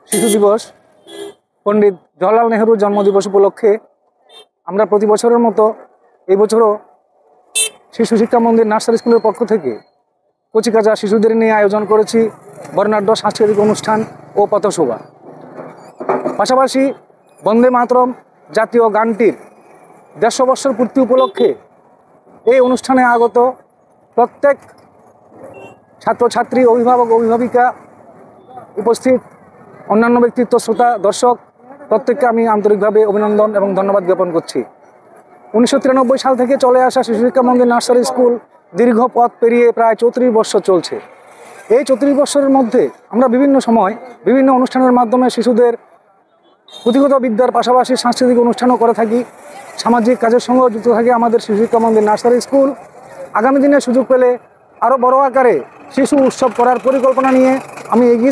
শিশু দিবস পণ্ডিত জওহরলাল নেহরুর জন্মদিবস উপলক্ষে আমরা প্রতি বছরের মতো এই বছরও শিশু শিক্ষা মন্দির নার্সারি স্কুলের পক্ষ থেকে কচিকাঁচা শিশুদের নিয়ে আয়োজন করেছি বর্ণাঢ্য সাংস্কৃতিক অনুষ্ঠান ও পথশোভা। পাশাপাশি বন্দে মাতরম জাতীয় গানটির 150 বর্ষের পূর্তি উপলক্ষে এই অনুষ্ঠানে আগত প্রত্যেক ছাত্রছাত্রী, অভিভাবক, অভিভাবিকা, উপস্থিত অন্যান্য ব্যক্তিত্ব, শ্রোতা, দর্শক প্রত্যেককে আমি আন্তরিকভাবে অভিনন্দন এবং ধন্যবাদ জ্ঞাপন করছি। 1993 সাল থেকে চলে আসা শিশু শিক্ষা মন্দির নার্সারি স্কুল দীর্ঘ পথ পেরিয়ে প্রায় 34 বছর চলছে। এই 34 বছরের মধ্যে আমরা বিভিন্ন সময় বিভিন্ন অনুষ্ঠানের মাধ্যমে শিশুদের পুঁথিগত বিদ্যার পাশাপাশি সাংস্কৃতিক অনুষ্ঠানও করে থাকি। সামাজিক কাজের সঙ্গেও যুক্ত থাকে আমাদের শিশু শিক্ষা মন্দির নার্সারি স্কুল। আগামী দিনে সুযোগ পেলে আরও বড় আকারে শিশু উৎসব করার পরিকল্পনা নিয়ে আমি এগিয়ে